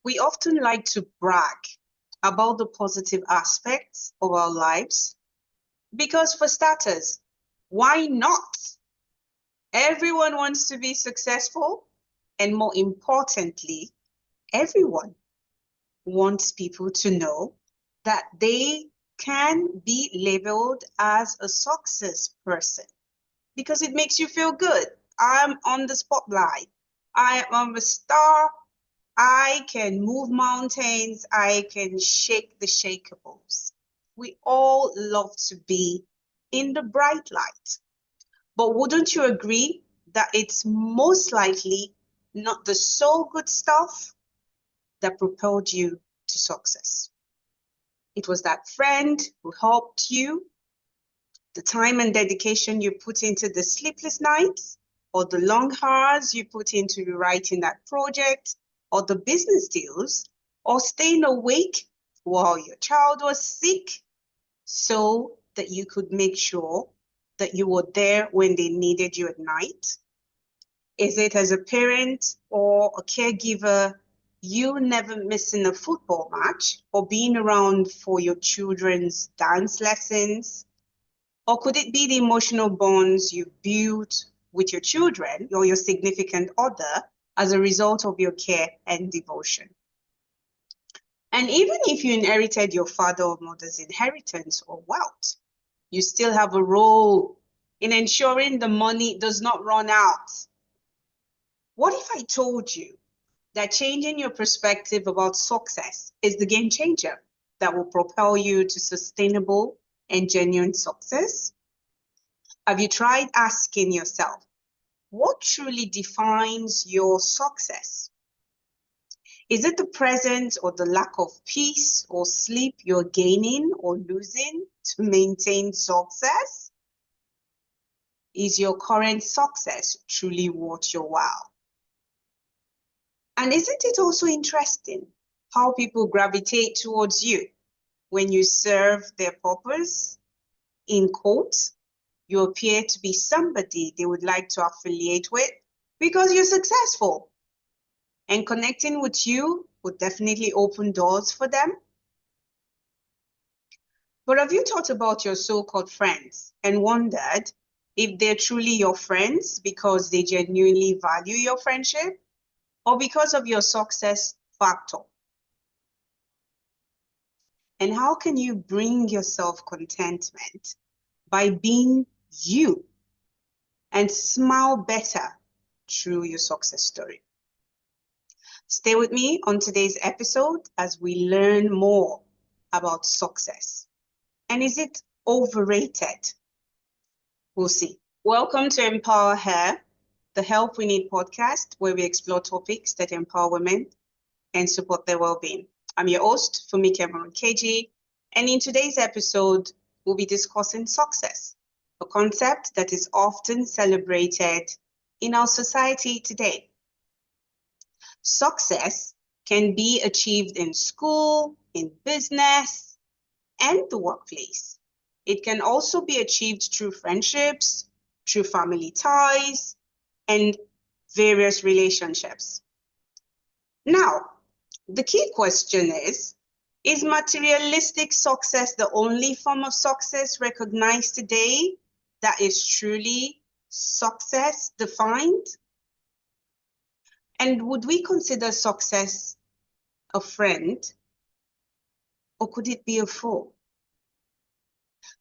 We often like to brag about the positive aspects of our lives because, for starters, why not? Everyone wants to be successful, and more importantly, everyone wants people to know that they can be labeled as a success person because it makes you feel good. I'm on the spotlight. I am a star. I can move mountains. I can shake the shakables. We all love to be in the bright light. But wouldn't you agree that it's most likely not the so good stuff that propelled you to success? It was that friend who helped you, the time and dedication you put into the sleepless nights, or the long hours you put into writing that project, or the business deals, or staying awake while your child was sick so that you could make sure that you were there when they needed you at night? Is it as a parent or a caregiver, you never missing a football match or being around for your children's dance lessons? Or could it be the emotional bonds you built with your children or your significant other as a result of your care and devotion? And even if you inherited your father or mother's inheritance or wealth, you still have a role in ensuring the money does not run out. What if I told you that changing your perspective about success is the game changer that will propel you to sustainable and genuine success? Have you tried asking yourself, what truly defines your success? Is it the presence or the lack of peace or sleep you're gaining or losing to maintain success? Is your current success truly worth your while? And isn't it also interesting how people gravitate towards you when you serve their purpose? In quotes, you appear to be somebody they would like to affiliate with because you're successful. And connecting with you would definitely open doors for them. But have you thought about your so-called friends and wondered if they're truly your friends because they genuinely value your friendship or because of your success factor? And how can you bring yourself contentment by being you and smile better through your success story? Stay with me on today's episode as we learn more about success. And is it overrated? We'll see. Welcome to Empower Her, the Help We Need podcast, where we explore topics that empower women and support their well-being. I'm your host, Fumi Cameron KG, and in today's episode, we'll be discussing success, a concept that is often celebrated in our society today. Success can be achieved in school, in business, and the workplace. It can also be achieved through friendships, through family ties, and various relationships. Now, the key question is materialistic success the only form of success recognized today that is truly success defined? And would we consider success a friend, or could it be a foe?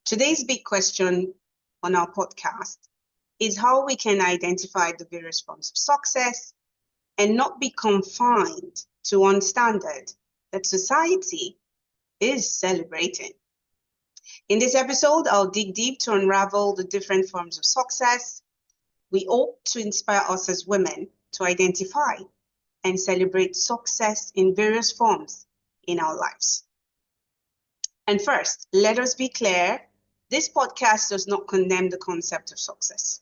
Today's big question on our podcast is how we can identify the various forms of success and not be confined to one standard that society is celebrating. In this episode, I'll dig deep to unravel the different forms of success. We hope to inspire us as women to identify and celebrate success in various forms in our lives. And first, let us be clear, this podcast does not condemn the concept of success.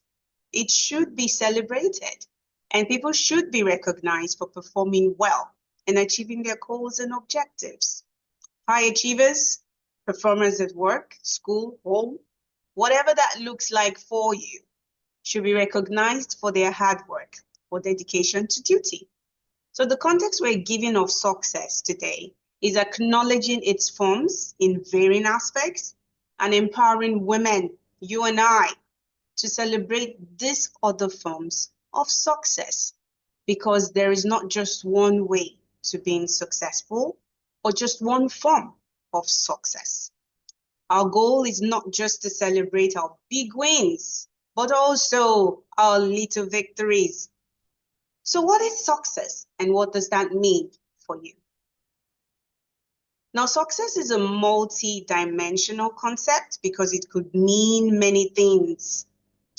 It should be celebrated, and people should be recognized for performing well and achieving their goals and objectives. High achievers, performers at work, school, home, whatever that looks like for you, should be recognized for their hard work or dedication to duty. So the context we're giving of success today is acknowledging its forms in varying aspects and empowering women, you and I, to celebrate these other forms of success, because there is not just one way to being successful or just one form of success. Our goal is not just to celebrate our big wins, but also our little victories. So what is success and what does that mean for you? Now, success is a multi-dimensional concept because it could mean many things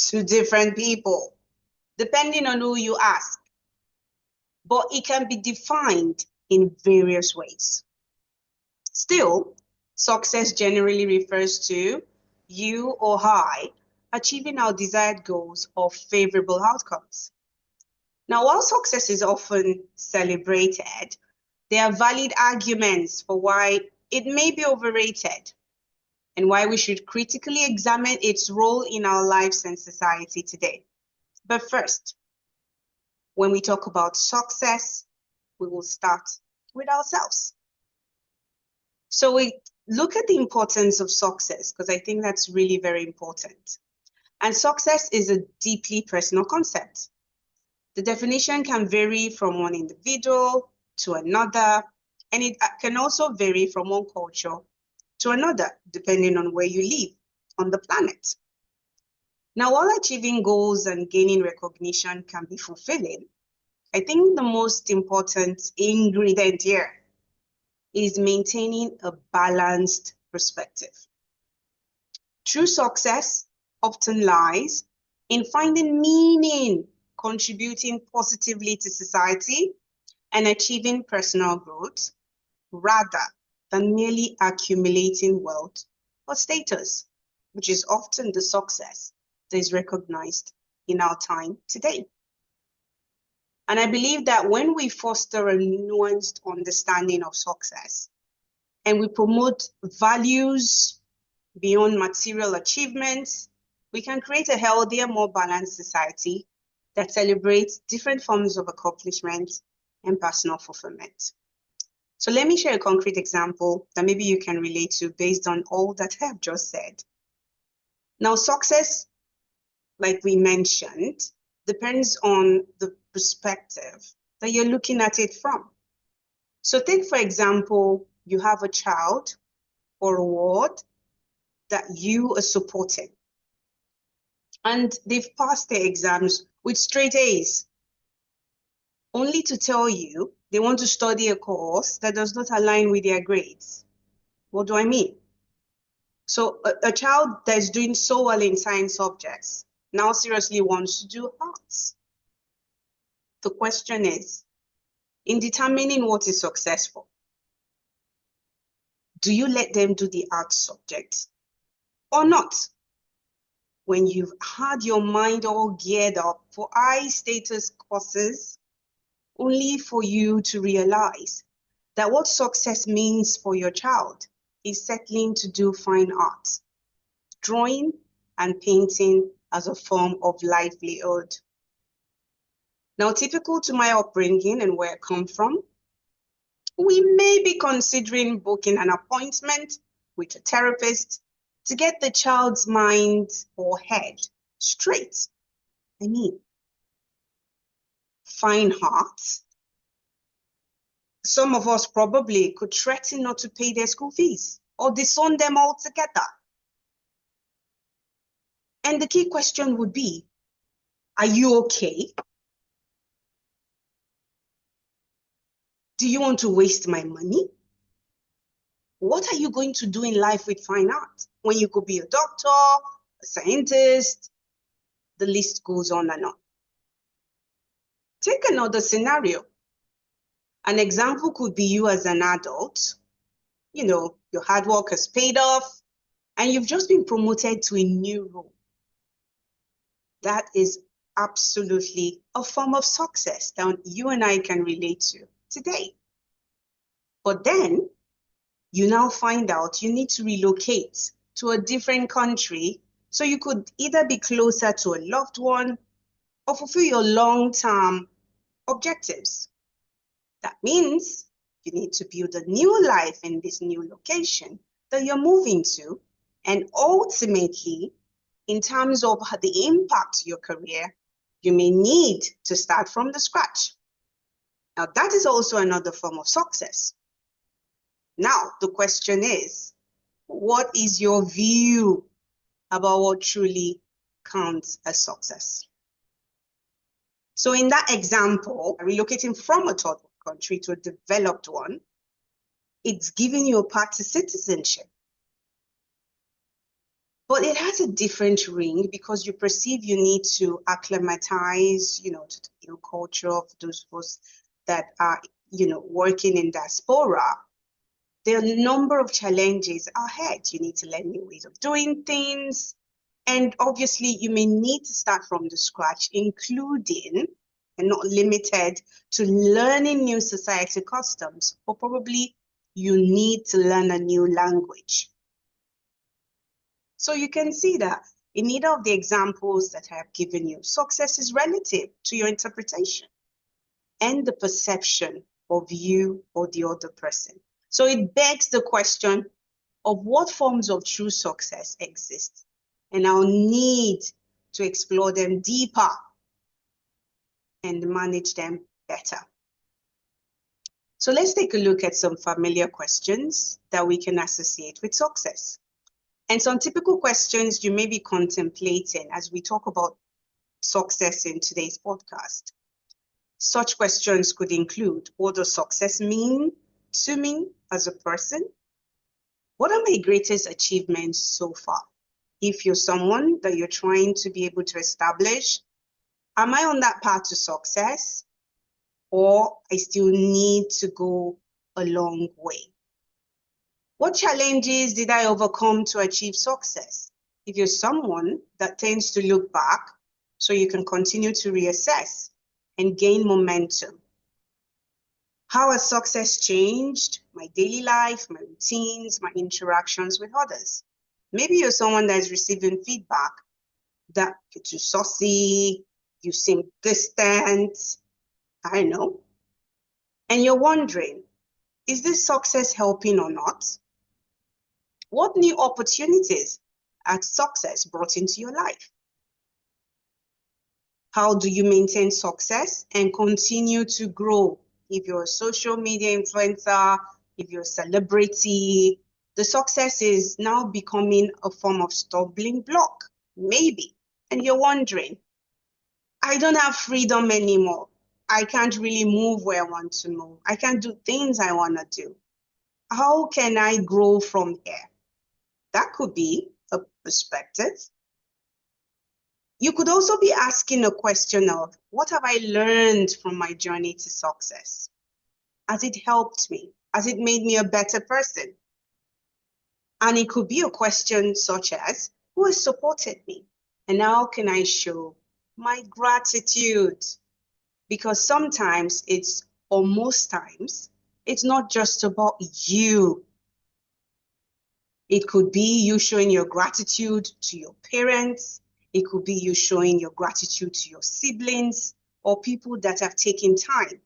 to different people, depending on who you ask. But it can be defined in various ways. Still, success generally refers to you or I achieving our desired goals or favorable outcomes. Now, while success is often celebrated, there are valid arguments for why it may be overrated and why we should critically examine its role in our lives and society today. But first, when we talk about success, we will start with ourselves. So we look at the importance of success because I think that's really very important. And success is a deeply personal concept. The definition can vary from one individual to another, and it can also vary from one culture to another, depending on where you live on the planet. Now, while achieving goals and gaining recognition can be fulfilling, I think the most important ingredient here is maintaining a balanced perspective. True success often lies in finding meaning, contributing positively to society, and achieving personal growth, rather than merely accumulating wealth or status, which is often the success that is recognized in our time today. And I believe that when we foster a nuanced understanding of success and we promote values beyond material achievements, we can create a healthier, more balanced society that celebrates different forms of accomplishment and personal fulfillment. So let me share a concrete example that maybe you can relate to based on all that I have just said. Now, success, like we mentioned, depends on the perspective that you're looking at it from. So take, for example, you have a child or a ward that you are supporting, and they've passed their exams with straight A's, only to tell you they want to study a course that does not align with their grades. What do I mean? So a child that is doing so well in science subjects now seriously wants to do arts. The question is, in determining what is successful, do you let them do the art subject or not? When you've had your mind all geared up for high status courses, only for you to realize that what success means for your child is settling to do fine art, drawing and painting as a form of livelihood. Now, typical to my upbringing and where I come from, we may be considering booking an appointment with a therapist to get the child's mind or head straight. I mean, fine art. Some of us probably could threaten not to pay their school fees or disown them altogether. And the key question would be, are you okay? Do you want to waste my money? What are you going to do in life with fine art when you could be a doctor, a scientist? The list goes on and on. Take another scenario. An example could be you as an adult. You know, your hard work has paid off and you've just been promoted to a new role. That is absolutely a form of success that you and I can relate to today. But then you now find out you need to relocate to a different country so you could either be closer to a loved one or fulfill your long-term objectives. That means you need to build a new life in this new location that you're moving to. And ultimately, in terms of the impact to your career, you may need to start from the scratch. Now, that is also another form of success. Now, the question is, what is your view about what truly counts as success? So in that example, relocating from a third world country to a developed one, it's giving you a path to citizenship. But it has a different ring because you perceive you need to acclimatize, to the new culture of those folks that are, working in diaspora. There are a number of challenges ahead. You need to learn new ways of doing things. And obviously, you may need to start from the scratch, including and not limited to learning new society customs, or probably you need to learn a new language. So you can see that in either of the examples that I have given you, success is relative to your interpretation and the perception of you or the other person. So it begs the question of what forms of true success exist, and I'll need to explore them deeper and manage them better. So let's take a look at some familiar questions that we can associate with success. And some typical questions you may be contemplating as we talk about success in today's podcast. Such questions could include, what does success mean to me as a person? What are my greatest achievements so far? If you're someone that you're trying to be able to establish, am I on that path to success, or I still need to go a long way? What challenges did I overcome to achieve success? If you're someone that tends to look back so you can continue to reassess and gain momentum. How has success changed my daily life, my routines, my interactions with others? Maybe you're someone that is receiving feedback that you're too saucy, you seem distant, I don't know. And you're wondering, is this success helping or not? What new opportunities has success brought into your life? How do you maintain success and continue to grow? If you're a social media influencer, if you're a celebrity, the success is now becoming a form of stumbling block, maybe. And you're wondering, I don't have freedom anymore. I can't really move where I want to move. I can't do things I want to do. How can I grow from here? That could be a perspective. You could also be asking a question of, what have I learned from my journey to success? Has it helped me? Has it made me a better person? And it could be a question such as, who has supported me? And how can I show my gratitude? Because sometimes or most times, it's not just about you. It could be you showing your gratitude to your parents. It could be you showing your gratitude to your siblings or people that have taken time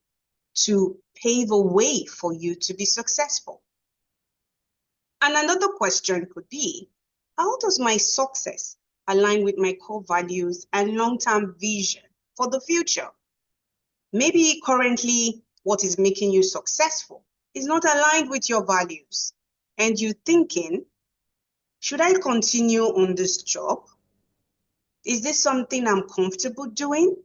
to pave a way for you to be successful. And another question could be, how does my success align with my core values and long-term vision for the future? Maybe currently what is making you successful is not aligned with your values, and you're thinking, should I continue on this job? Is this something I'm comfortable doing?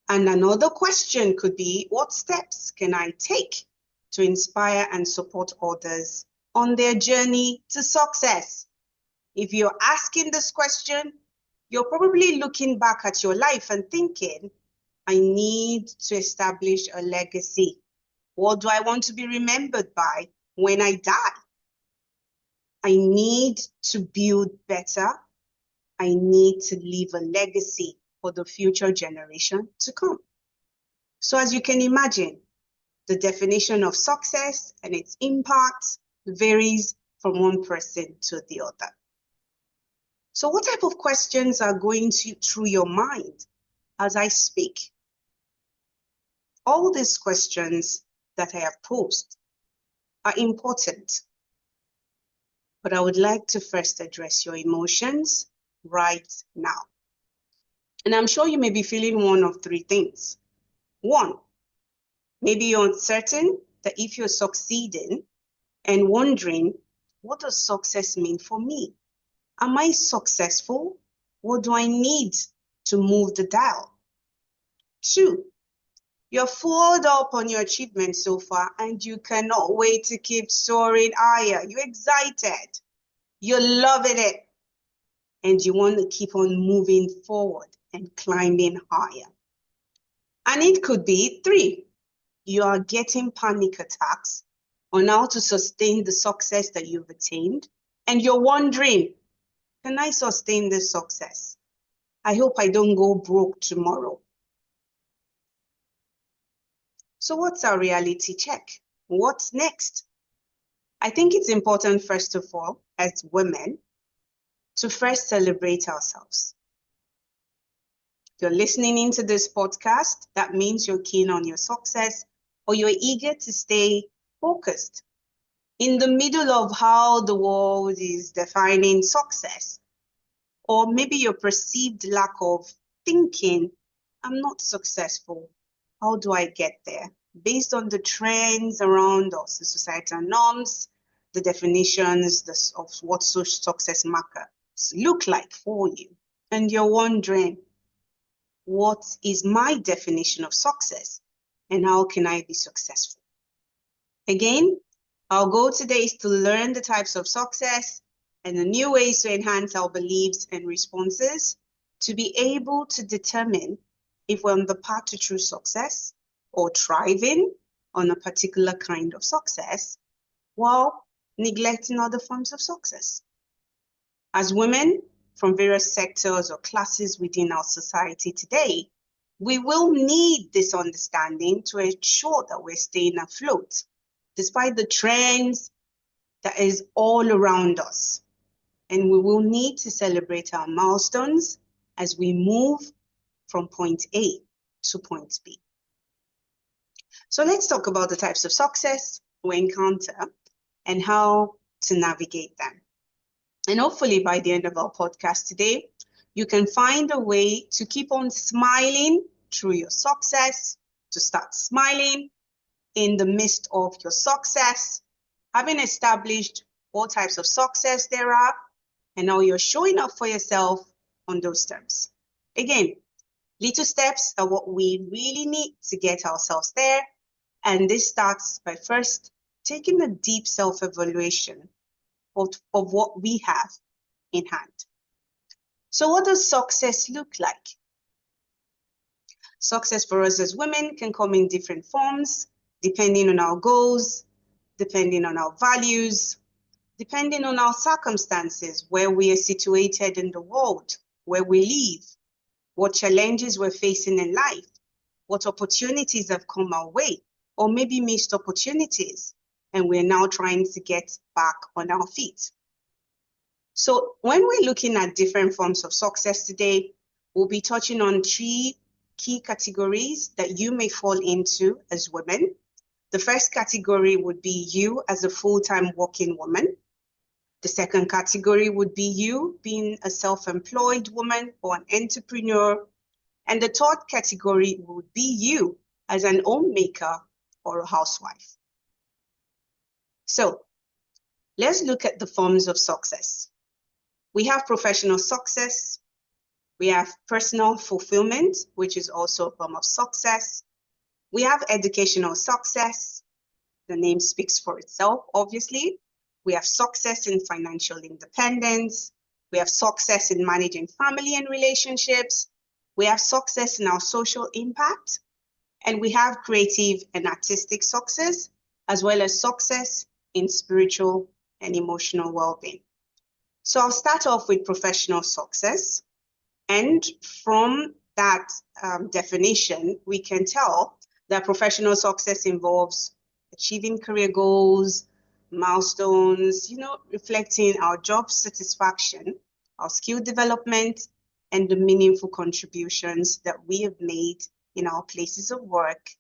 And another question could be, what steps can I take to inspire and support others on their journey to success? If you're asking this question, you're probably looking back at your life and thinking, I need to establish a legacy. What do I want to be remembered by when I die? I need to build better. I need to leave a legacy for the future generation to come. So as you can imagine, the definition of success and its impact varies from one person to the other. So what type of questions are going through your mind as I speak? All these questions that I have posed are important, but I would like to first address your emotions right now. And I'm sure you may be feeling one of three things. One, maybe you're uncertain that if you're succeeding and wondering, what does success mean for me? Am I successful? What do I need to move the dial? Two, you're fueled up on your achievements so far and you cannot wait to keep soaring higher. You're excited. You're loving it. And you want to keep on moving forward and climbing higher. And it could be three, you are getting panic attacks on how to sustain the success that you've attained. And you're wondering, can I sustain this success? I hope I don't go broke tomorrow. So what's our reality check? What's next? I think it's important, first of all, as women, to first celebrate ourselves. If you're listening into this podcast, that means you're keen on your success or you're eager to stay focused. In the middle of how the world is defining success, or maybe your perceived lack of thinking, I'm not successful. How do I get there? Based on the trends around us, the societal norms, the definitions of what social success markers look like for you. And you're wondering, what is my definition of success? And how can I be successful? Again, our goal today is to learn the types of success and the new ways to enhance our beliefs and responses to be able to determine if we're on the path to true success or thriving on a particular kind of success while neglecting other forms of success. As women from various sectors or classes within our society today, we will need this understanding to ensure that we're staying afloat despite the trends that is all around us. And we will need to celebrate our milestones as we move from point A to point B. So let's talk about the types of success we encounter and how to navigate them. And hopefully by the end of our podcast today, you can find a way to keep on smiling through your success, to start smiling in the midst of your success, having established what types of success there are, and how you're showing up for yourself on those terms. Again, little steps are what we really need to get ourselves there. And this starts by first taking a deep self-evaluation of what we have in hand. So what does success look like? Success for us as women can come in different forms, depending on our goals, depending on our values, depending on our circumstances, where we are situated in the world, where we live, what challenges we're facing in life, what opportunities have come our way, or maybe missed opportunities, and we're now trying to get back on our feet. So when we're looking at different forms of success today, we'll be touching on three key categories that you may fall into as women. The first category would be you as a full-time working woman. The second category would be you being a self-employed woman or an entrepreneur. And the third category would be you as an homemaker or a housewife. So let's look at the forms of success. We have professional success. We have personal fulfillment, which is also a form of success. We have educational success. The name speaks for itself, obviously. We have success in financial independence. We have success in managing family and relationships. We have success in our social impact. And we have creative and artistic success, as well as success in spiritual and emotional well-being. So I'll start off with professional success. And from that definition, we can tell that professional success involves achieving career goals, milestones, reflecting our job satisfaction, our skill development, and the meaningful contributions that we have made in our places of work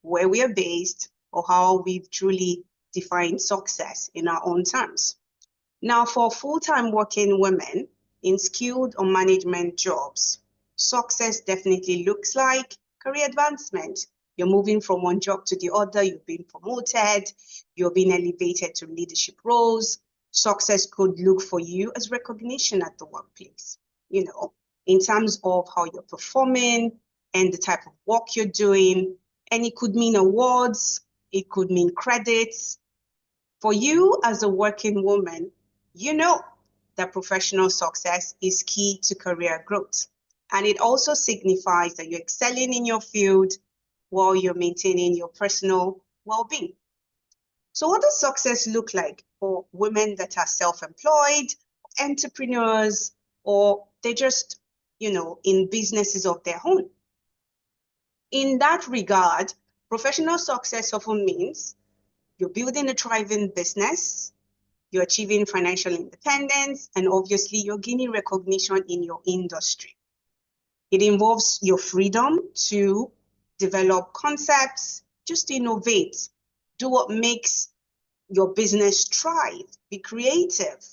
where we are based, or how we've truly defined success in our own terms. Now, for full-time working women in skilled or management jobs, success definitely looks like career advancement. You're moving from one job to the other, you're being promoted, you're being elevated to leadership roles. Success could look for you as recognition at the workplace, in terms of how you're performing and the type of work you're doing. And it could mean awards, it could mean credits. For you as a working woman, you know that professional success is key to career growth. And it also signifies that you're excelling in your field while you're maintaining your personal well-being. So what does success look like for women that are self-employed, entrepreneurs, or they're just, in businesses of their own? In that regard, professional success often means you're building a thriving business, you're achieving financial independence, and obviously you're gaining recognition in your industry. It involves your freedom to develop concepts, just innovate, do what makes your business thrive, be creative,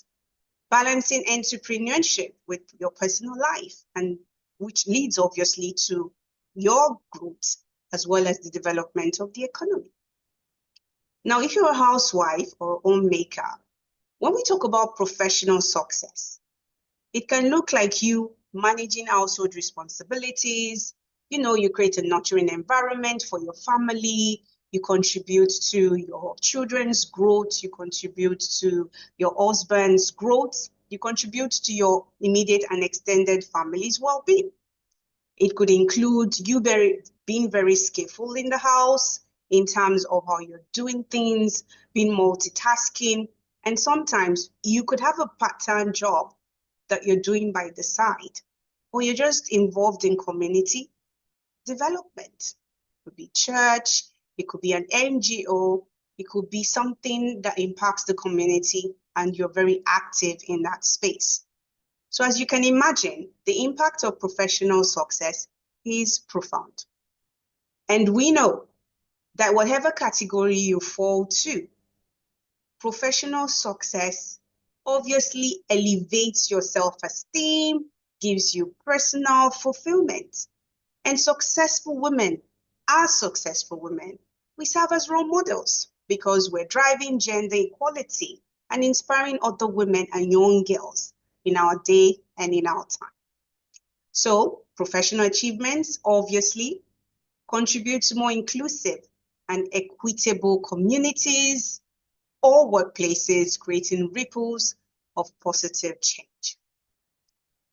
balancing entrepreneurship with your personal life, and which leads obviously to your growth as well as the development of the economy. Now, if you're a housewife or homemaker, when we talk about professional success, it can look like you managing household responsibilities. You create a nurturing environment for your family. You contribute to your children's growth. You contribute to your husband's growth. You contribute to your immediate and extended family's well-being. It could include you being very skillful in the house in terms of how you're doing things, being multitasking. And sometimes you could have a part-time job that you're doing by the side, or you're just involved in community development. It could be church, it could be an NGO, it could be something that impacts the community, and you're very active in that space. So as you can imagine, the impact of professional success is profound. And we know that whatever category you fall to, professional success obviously elevates your self-esteem, gives you personal fulfillment. And successful women are successful women. We serve as role models because we're driving gender equality and inspiring other women and young girls in our day and in our time. So professional achievements obviously contribute to more inclusive and equitable communities or workplaces, creating ripples of positive change.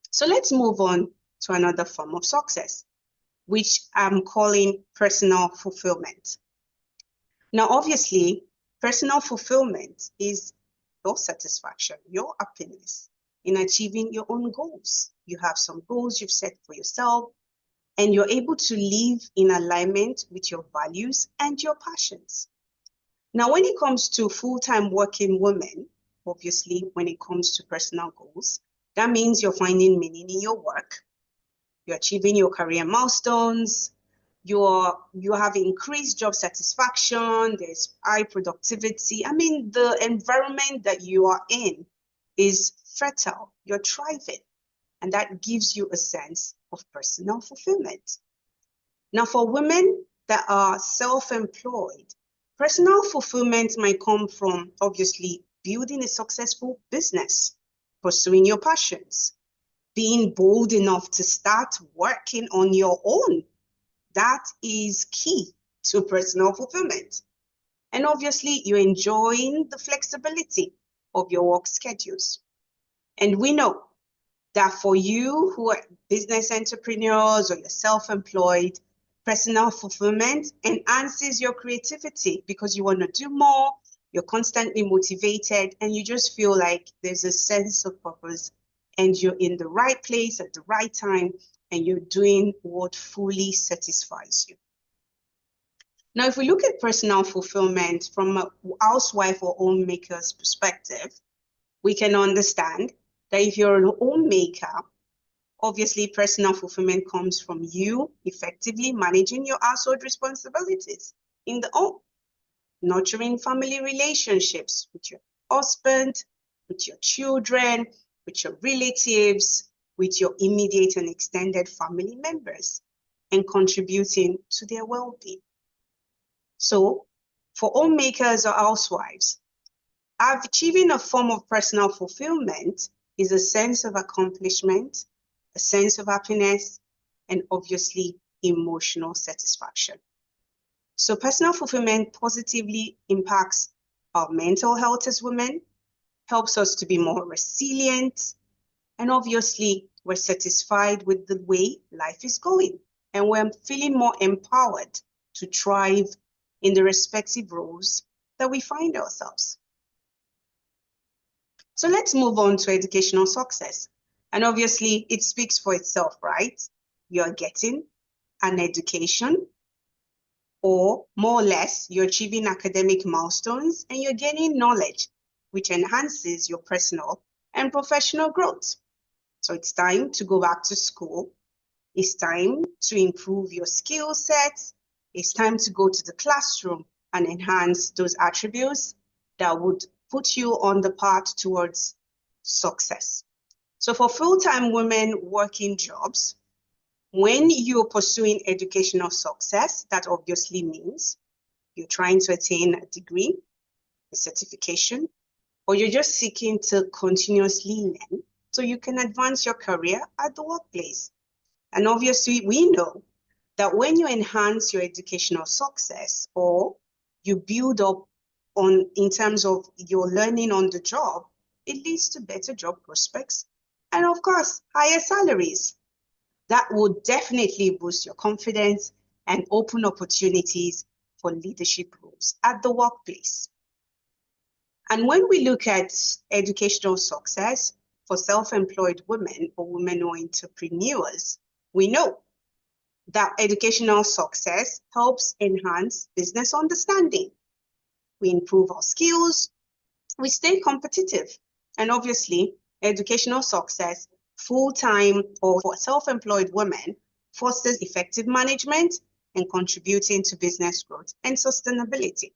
So let's move on to another form of success, which I'm calling personal fulfillment. Now, obviously, personal fulfillment is your satisfaction, your happiness in achieving your own goals. You have some goals you've set for yourself, and you're able to live in alignment with your values and your passions. Now, when it comes to full-time working women, obviously, when it comes to personal goals, that means you're finding meaning in your work, you're achieving your career milestones, you have increased job satisfaction, there's high productivity. I mean, the environment that you are in is fertile, you're thriving, and that gives you a sense of personal fulfillment. Now, for women that are self-employed, personal fulfillment might come from obviously building a successful business, pursuing your passions, being bold enough to start working on your own. That is key to personal fulfillment. And obviously, you're enjoying the flexibility of your work schedules. And we know that for you who are business entrepreneurs or you're self-employed, personal fulfillment enhances your creativity because you want to do more, you're constantly motivated, and you just feel like there's a sense of purpose and you're in the right place at the right time and you're doing what fully satisfies you. Now, if we look at personal fulfillment from a housewife or homemaker's perspective, we can understand that if you're a homemaker, obviously personal fulfillment comes from you effectively managing your household responsibilities. in the home, nurturing family relationships with your husband, with your children, with your relatives, with your immediate and extended family members, and contributing to their well-being. So, for homemakers or housewives, achieving a form of personal fulfillment is a sense of accomplishment, a sense of happiness, and obviously emotional satisfaction. So personal fulfillment positively impacts our mental health as women, helps us to be more resilient, and obviously we're satisfied with the way life is going, and we're feeling more empowered to thrive in the respective roles that we find ourselves. So let's move on to educational success. And obviously it speaks for itself, right? You're getting an education, or more or less, you're achieving academic milestones and you're gaining knowledge, which enhances your personal and professional growth. So it's time to go back to school. It's time to improve your skill sets. It's time to go to the classroom and enhance those attributes that would put you on the path towards success. So for full-time women working jobs, when you're pursuing educational success, that obviously means you're trying to attain a degree, a certification, or you're just seeking to continuously learn so you can advance your career at the workplace. And obviously, we know that when you enhance your educational success or you build up in terms of your learning on the job, it leads to better job prospects and, of course, higher salaries. That would definitely boost your confidence and open opportunities for leadership roles at the workplace. And when we look at educational success for self-employed women or women who are entrepreneurs, we know that educational success helps enhance business understanding. We improve our skills, we stay competitive, and obviously, educational success, full-time or for self-employed women, fosters effective management and contributing to business growth and sustainability.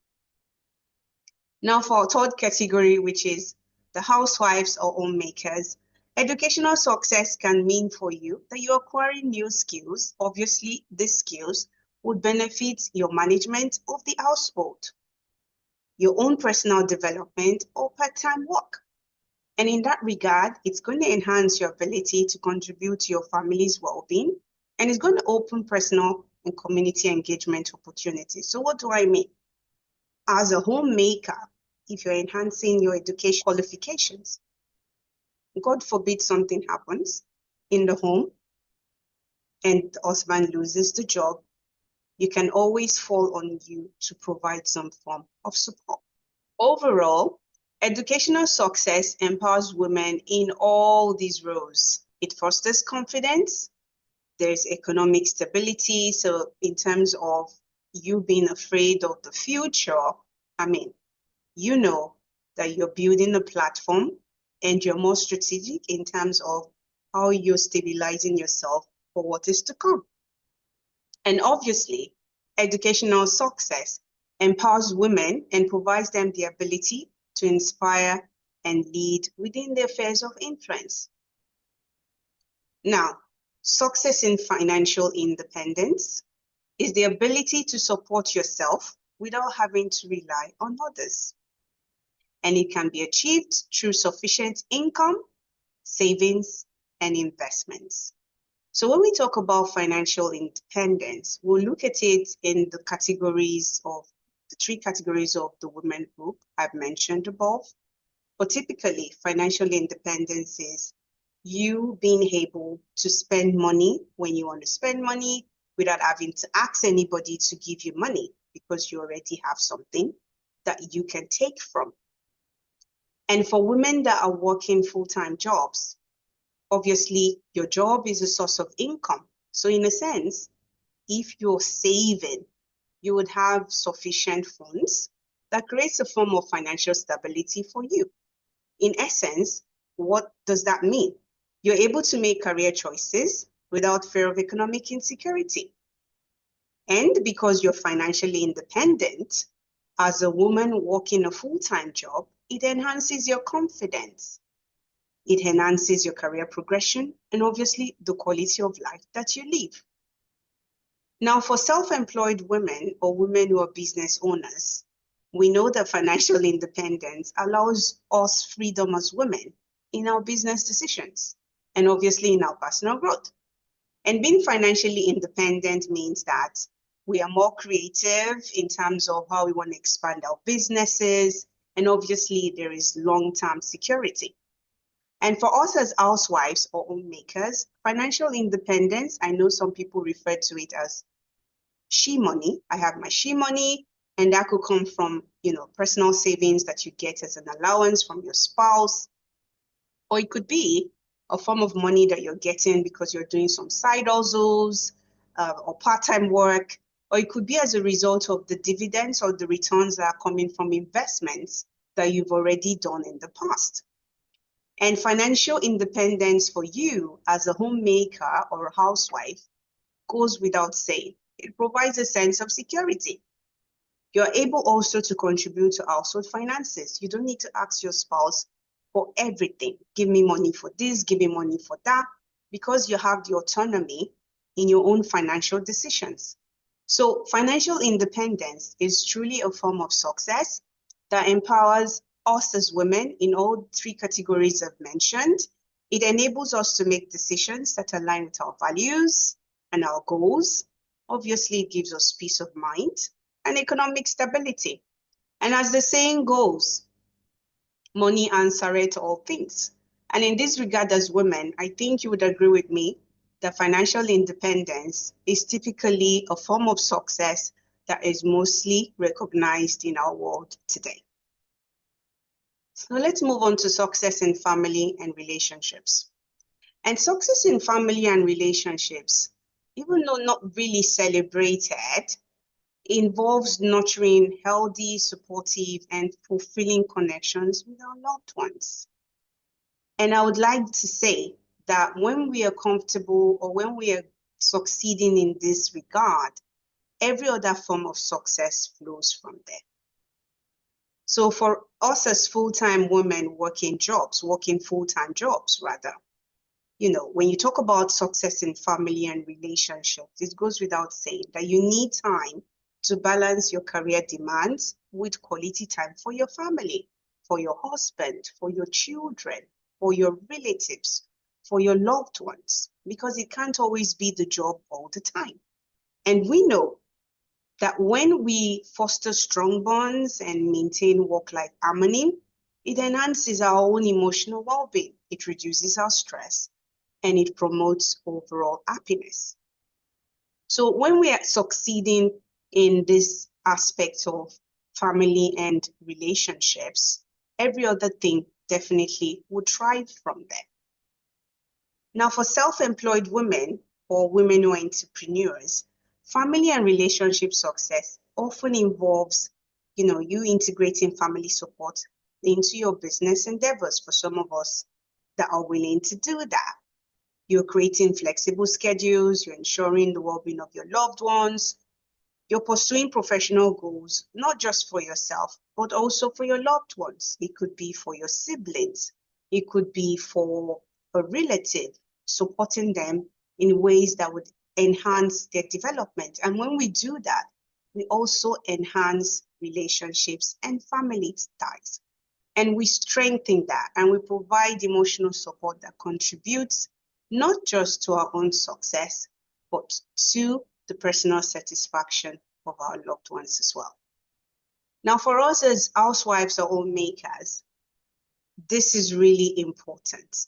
Now for our third category, which is the housewives or homemakers, educational success can mean for you that you're acquiring new skills. Obviously, these skills would benefit your management of the household, your own personal development, or part-time work. And in that regard, it's going to enhance your ability to contribute to your family's well-being, and it's going to open personal and community engagement opportunities. So what do I mean? As a homemaker, if you're enhancing your education qualifications, God forbid something happens in the home and the husband loses the job, you can always fall on you to provide some form of support. Overall, educational success empowers women in all these roles. It fosters confidence. There's economic stability. So in terms of you being afraid of the future, you know that you're building a platform and you're more strategic in terms of how you're stabilizing yourself for what is to come. And obviously, educational success empowers women and provides them the ability to inspire and lead within their spheres of influence. Now, success in financial independence is the ability to support yourself without having to rely on others. And it can be achieved through sufficient income, savings, and investments. So when we talk about financial independence, we'll look at it in the categories of the three categories of the women group I've mentioned above. But typically, financial independence is you being able to spend money when you want to spend money without having to ask anybody to give you money because you already have something that you can take from. And for women that are working full-time jobs, obviously your job is a source of income. So in a sense, if you're saving, you would have sufficient funds that creates a form of financial stability for you. In essence, what does that mean? You're able to make career choices without fear of economic insecurity. And because you're financially independent, as a woman working a full-time job, it enhances your confidence. It enhances your career progression and obviously the quality of life that you live. Now, for self-employed women or women who are business owners, we know that financial independence allows us freedom as women in our business decisions and obviously in our personal growth. And being financially independent means that we are more creative in terms of how we want to expand our businesses. And obviously, there is long-term security. And for us as housewives or homemakers, financial independence, I know some people refer to it as she money. I have my she money, and that could come from, personal savings that you get as an allowance from your spouse, or it could be a form of money that you're getting because you're doing some side hustles or part-time work, or it could be as a result of the dividends or the returns that are coming from investments that you've already done in the past. And financial independence for you as a homemaker or a housewife goes without saying. It provides a sense of security. You're able also to contribute to household finances. You don't need to ask your spouse for everything. Give me money for this, give me money for that, because you have the autonomy in your own financial decisions. So financial independence is truly a form of success that empowers us as women in all three categories I've mentioned. It enables us to make decisions that align with our values and our goals. Obviously, it gives us peace of mind and economic stability. And as the saying goes, money answereth all things. And in this regard, as women, I think you would agree with me that financial independence is typically a form of success that is mostly recognized in our world today. So let's move on to success in family and relationships. And success in family and relationships, even though not really celebrated, involves nurturing healthy, supportive, and fulfilling connections with our loved ones. And I would like to say that when we are comfortable or when we are succeeding in this regard, every other form of success flows from there. So for us as full-time women working full-time jobs rather, when you talk about success in family and relationships, it goes without saying that you need time to balance your career demands with quality time for your family, for your husband, for your children, for your relatives, for your loved ones, because it can't always be the job all the time. And we know that when we foster strong bonds and maintain work-life harmony, it enhances our own emotional well-being. It reduces our stress and it promotes overall happiness. So when we are succeeding in this aspect of family and relationships, every other thing definitely would thrive from there. Now, for self-employed women or women who are entrepreneurs, family and relationship success often involves, you integrating family support into your business endeavors. For some of us that are willing to do that, you're creating flexible schedules, you're ensuring the well-being of your loved ones, you're pursuing professional goals, not just for yourself, but also for your loved ones. It could be for your siblings. It could be for a relative, supporting them in ways that would enhance their development. And when we do that, we also enhance relationships and family ties. And we strengthen that and we provide emotional support that contributes not just to our own success, but to the personal satisfaction of our loved ones as well. Now, for us as housewives or homemakers, this is really important.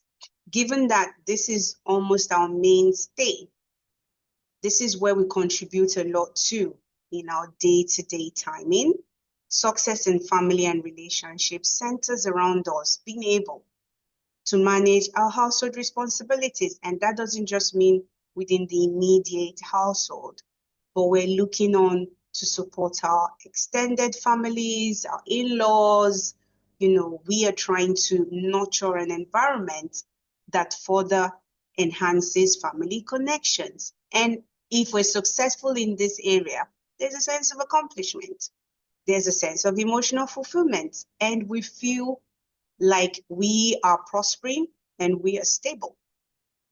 Given that this is almost our mainstay, this is where we contribute a lot to in our day-to-day timing. Success in family and relationships centers around us being able to manage our household responsibilities. And that doesn't just mean within the immediate household, but we're looking on to support our extended families, our in-laws. We are trying to nurture an environment that further enhances family connections. And If we're successful in this area, there's a sense of accomplishment. There's a sense of emotional fulfillment, and we feel like we are prospering and we are stable.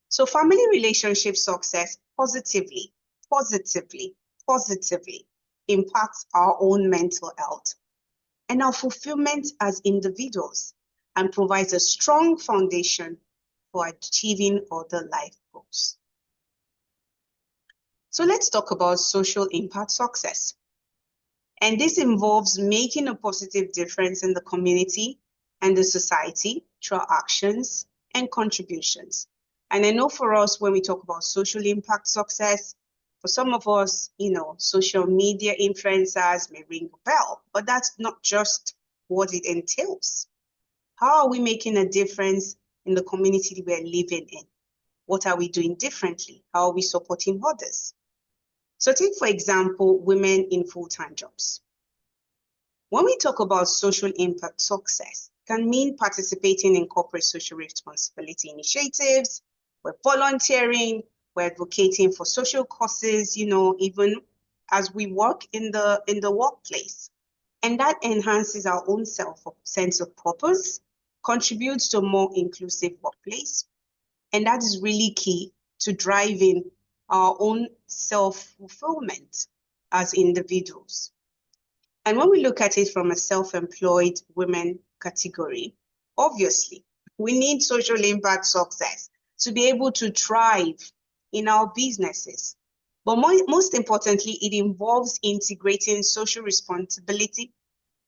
So family relationship success positively impacts our own mental health and our fulfillment as individuals, and provides a strong foundation for achieving other life goals. So let's talk about social impact success. And this involves making a positive difference in the community and the society through our actions and contributions. And I know for us, when we talk about social impact success, for some of us, social media influencers may ring a bell, but that's not just what it entails. How are we making a difference in the community we're living in? What are we doing differently? How are we supporting others? So take, for example, women in full-time jobs. When we talk about social impact success, it can mean participating in corporate social responsibility initiatives, we're volunteering, we're advocating for social causes, even as we work in the workplace. And that enhances our own sense of purpose, contributes to a more inclusive workplace, and that is really key to driving our own self-fulfillment as individuals. And when we look at it from a self-employed women category, obviously, we need social impact success to be able to thrive in our businesses. But most importantly, it involves integrating social responsibility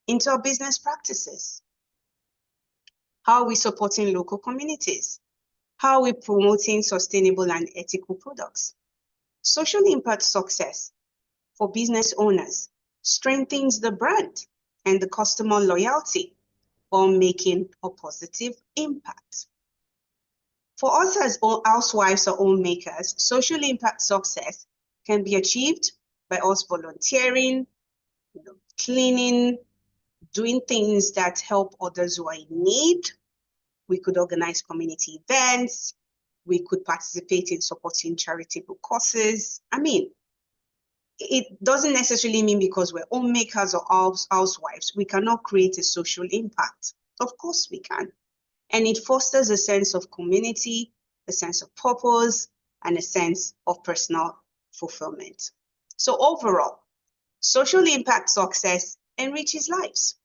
into our business practices. How are we supporting local communities? How are we promoting sustainable and ethical products? Social impact success for business owners strengthens the brand and the customer loyalty while making a positive impact. For us as housewives or homemakers, social impact success can be achieved by us volunteering, cleaning, doing things that help others who are in need. We could organize community events. We could participate in supporting charitable causes. It doesn't necessarily mean because we're homemakers or housewives, we cannot create a social impact. Of course we can. And it fosters a sense of community, a sense of purpose, and a sense of personal fulfillment. So overall, social impact success enriches lives.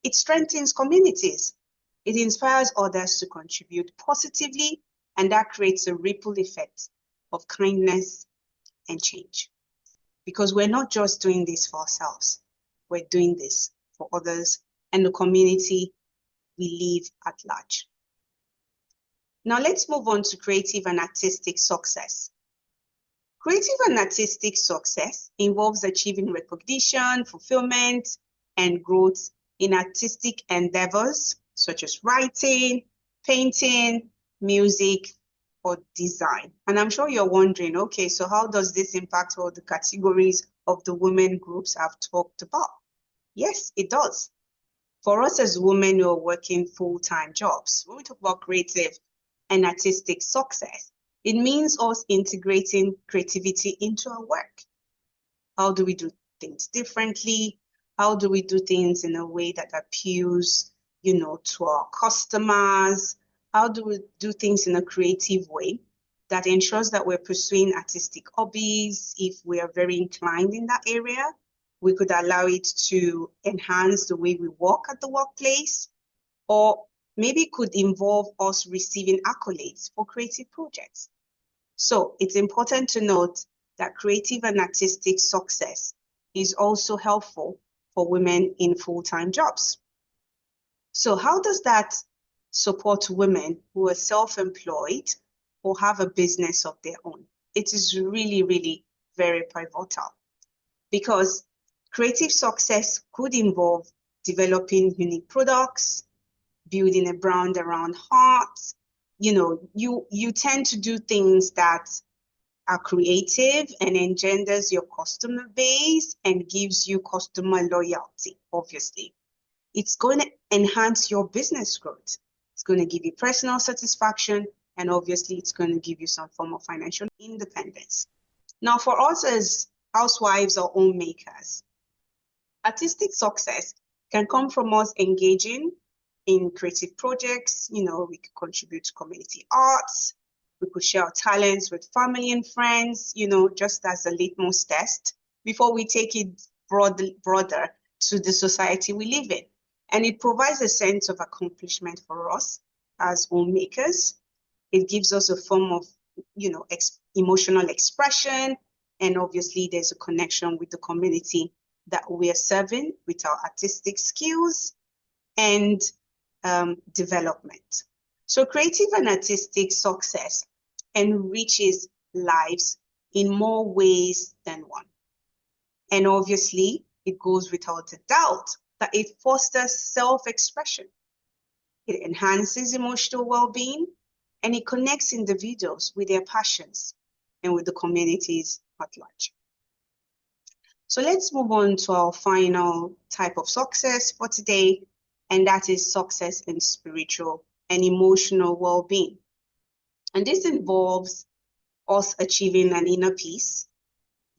It strengthens communities. It inspires others to contribute positively, and that creates a ripple effect of kindness and change. Because we're not just doing this for ourselves, we're doing this for others and the community we live at large. Now let's move on to creative and artistic success. Creative and artistic success involves achieving recognition, fulfillment, and growth in artistic endeavors such as writing, painting, music, or design. And I'm sure you're wondering, okay, so how does this impact all the categories of the women groups I've talked about? Yes, it does. For us as women who are working full-time jobs, when we talk about creative and artistic success, it means us integrating creativity into our work. How do we do things differently? How do we do things in a way that appeals, to our customers? How do we do things in a creative way that ensures that we're pursuing artistic hobbies? If we are very inclined in that area, we could allow it to enhance the way we work at the workplace, or maybe it could involve us receiving accolades for creative projects. So it's important to note that creative and artistic success is also helpful for women in full-time jobs. So how does that support women who are self-employed or have a business of their own? It is really, really very pivotal, because creative success could involve developing unique products, building a brand around art. You tend to do things that are creative and engenders your customer base and gives you customer loyalty, obviously. It's going to enhance your business growth. It's going to give you personal satisfaction, and obviously it's going to give you some form of financial independence. Now, for us as housewives or homemakers, artistic success can come from us engaging in creative projects. We could contribute to community arts. We could share our talents with family and friends, just as a litmus test before we take it broader to the society we live in. And it provides a sense of accomplishment for us as homemakers. It gives us a form of, emotional expression. And obviously, there's a connection with the community that we are serving with our artistic skills and development. So creative and artistic success enriches lives in more ways than one. And obviously, it goes without a doubt that it fosters self-expression. It enhances emotional well-being, and it connects individuals with their passions and with the communities at large. So let's move on to our final type of success for today, and that is success in spiritual and emotional well-being. And this involves us achieving an inner peace,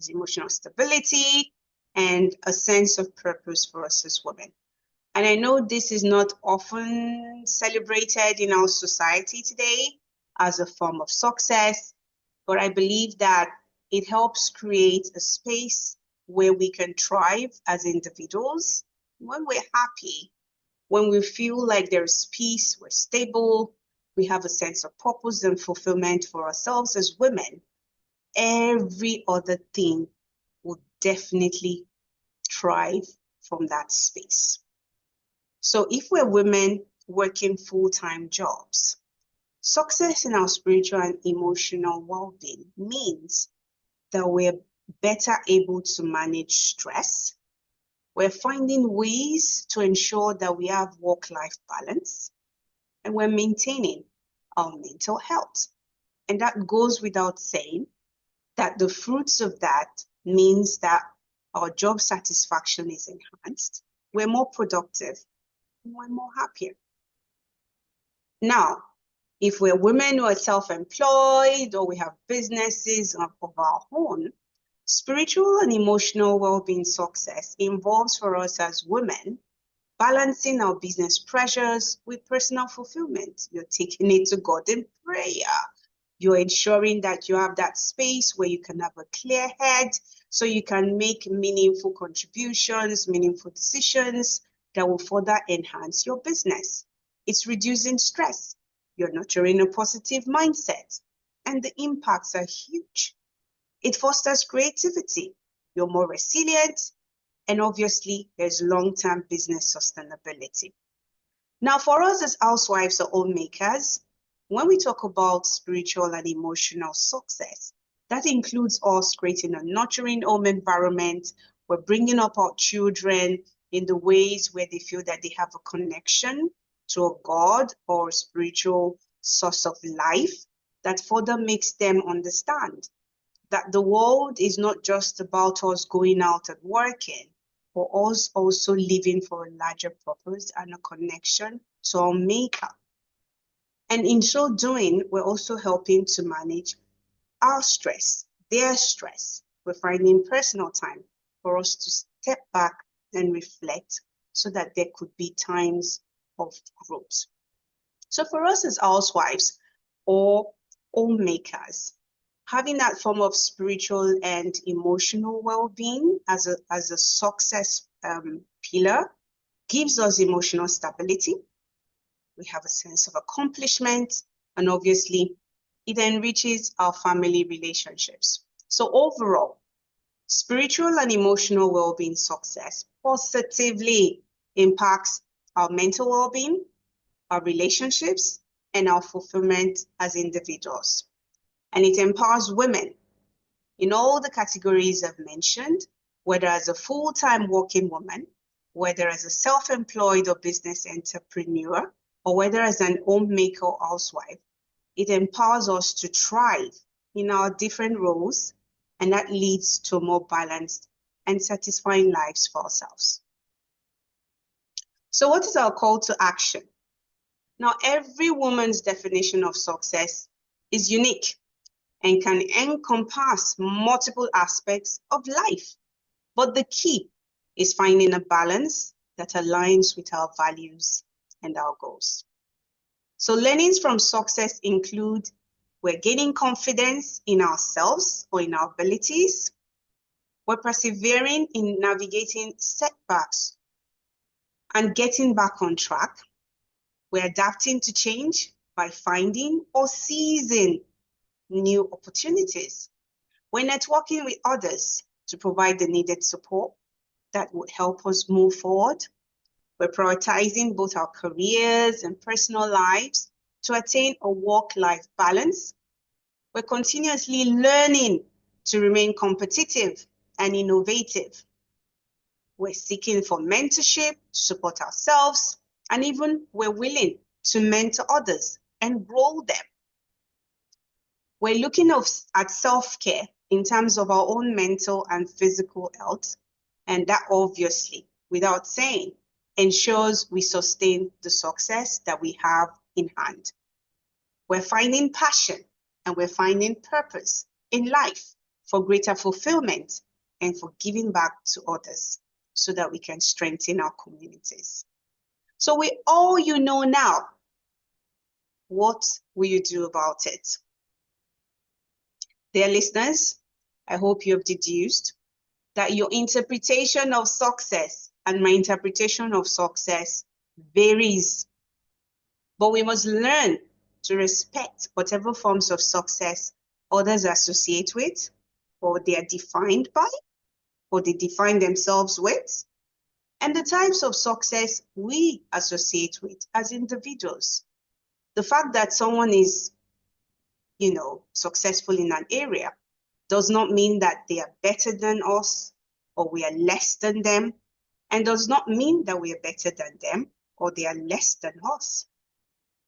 emotional stability, and a sense of purpose for us as women. And I know this is not often celebrated in our society today as a form of success, but I believe that it helps create a space where we can thrive as individuals when we're happy, when we feel like there's peace, we're stable, we have a sense of purpose and fulfillment for ourselves as women. Every other thing will definitely thrive from that space. So if we're women working full-time jobs, success in our spiritual and emotional well-being means that we're better able to manage stress. We're finding ways to ensure that we have work-life balance, and we're maintaining our mental health. And that goes without saying that the fruits of that means that our job satisfaction is enhanced, we're more productive, and we're more happier. Now, if we're women who are self-employed or we have businesses of our own, spiritual and emotional well-being success involves for us as women balancing our business pressures with personal fulfillment. You're taking it to God in prayer. You're ensuring that you have that space where you can have a clear head so you can make meaningful contributions, meaningful decisions that will further enhance your business. It's reducing stress. You're nurturing a positive mindset, and the impacts are huge. It fosters creativity. You're more resilient, and obviously, there's long-term business sustainability. Now, for us as housewives or homemakers, when we talk about spiritual and emotional success, that includes us creating a nurturing home environment. We're bringing up our children in the ways where they feel that they have a connection to a God or a spiritual source of life that further makes them understand that the world is not just about us going out and working, but us also living for a larger purpose and a connection to our Maker. And in so doing, we're also helping to manage our stress, their stress. We're finding personal time for us to step back and reflect so that there could be times of growth. So for us as housewives or homemakers, having that form of spiritual and emotional well-being as a success pillar gives us emotional stability. We have a sense of accomplishment, and obviously it enriches our family relationships. So overall, spiritual and emotional well-being success positively impacts our mental well-being, our relationships, and our fulfillment as individuals. And it empowers women in all the categories I've mentioned, whether as a full-time working woman, whether as a self-employed or business entrepreneur, or whether as an homemaker or housewife. It empowers us to thrive in our different roles, and that leads to more balanced and satisfying lives for ourselves. So what is our call to action? Now, every woman's definition of success is unique. and can encompass multiple aspects of life. But the key is finding a balance that aligns with our values and our goals. So learnings from success include we're gaining confidence in ourselves or in our abilities. We're persevering in navigating setbacks and getting back on track. We're adapting to change by finding or seizing new opportunities. We're networking with others to provide the needed support that would help us move forward. We're prioritizing both our careers and personal lives to attain a work-life balance. We're continuously learning to remain competitive and innovative. We're seeking for mentorship to support ourselves, and even we're willing to mentor others and grow them. We're looking at self-care in terms of our own mental and physical health, and that obviously, without saying, ensures we sustain the success that we have in hand. We're finding passion and we're finding purpose in life for greater fulfillment and for giving back to others so that we can strengthen our communities. So with all you know now, what will you do about it? Dear listeners, I hope you have deduced that your interpretation of success and my interpretation of success varies. But we must learn to respect whatever forms of success others associate with, or they are defined by, or they define themselves with, and the types of success we associate with as individuals. The fact that someone is, successful in an area does not mean that they are better than us or we are less than them, and does not mean that we are better than them or they are less than us.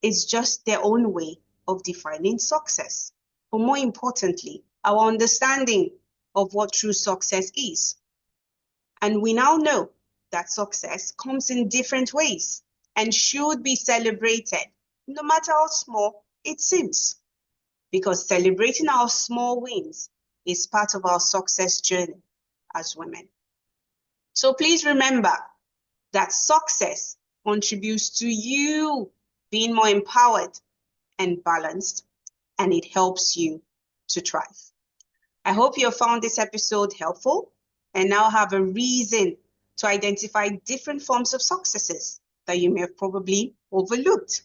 It's just their own way of defining success. But more importantly, our understanding of what true success is. And we now know that success comes in different ways and should be celebrated, no matter how small it seems. Because celebrating our small wins is part of our success journey as women. So please remember that success contributes to you being more empowered and balanced, and it helps you to thrive. I hope you have found this episode helpful and now have a reason to identify different forms of successes that you may have probably overlooked.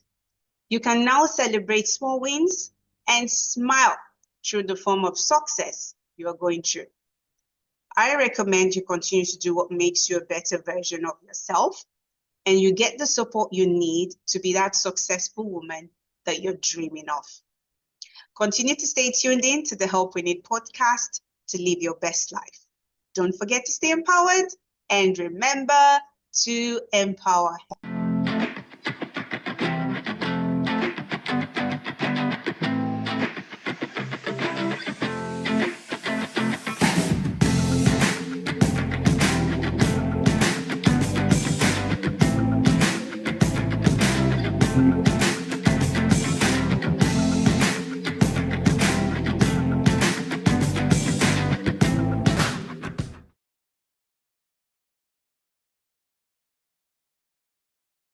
You can now celebrate small wins and smile through the form of success you are going through. I recommend you continue to do what makes you a better version of yourself, and you get the support you need to be that successful woman that you're dreaming of. Continue to stay tuned in to the Help We Need podcast to live your best life. Don't forget to stay empowered and remember to empower.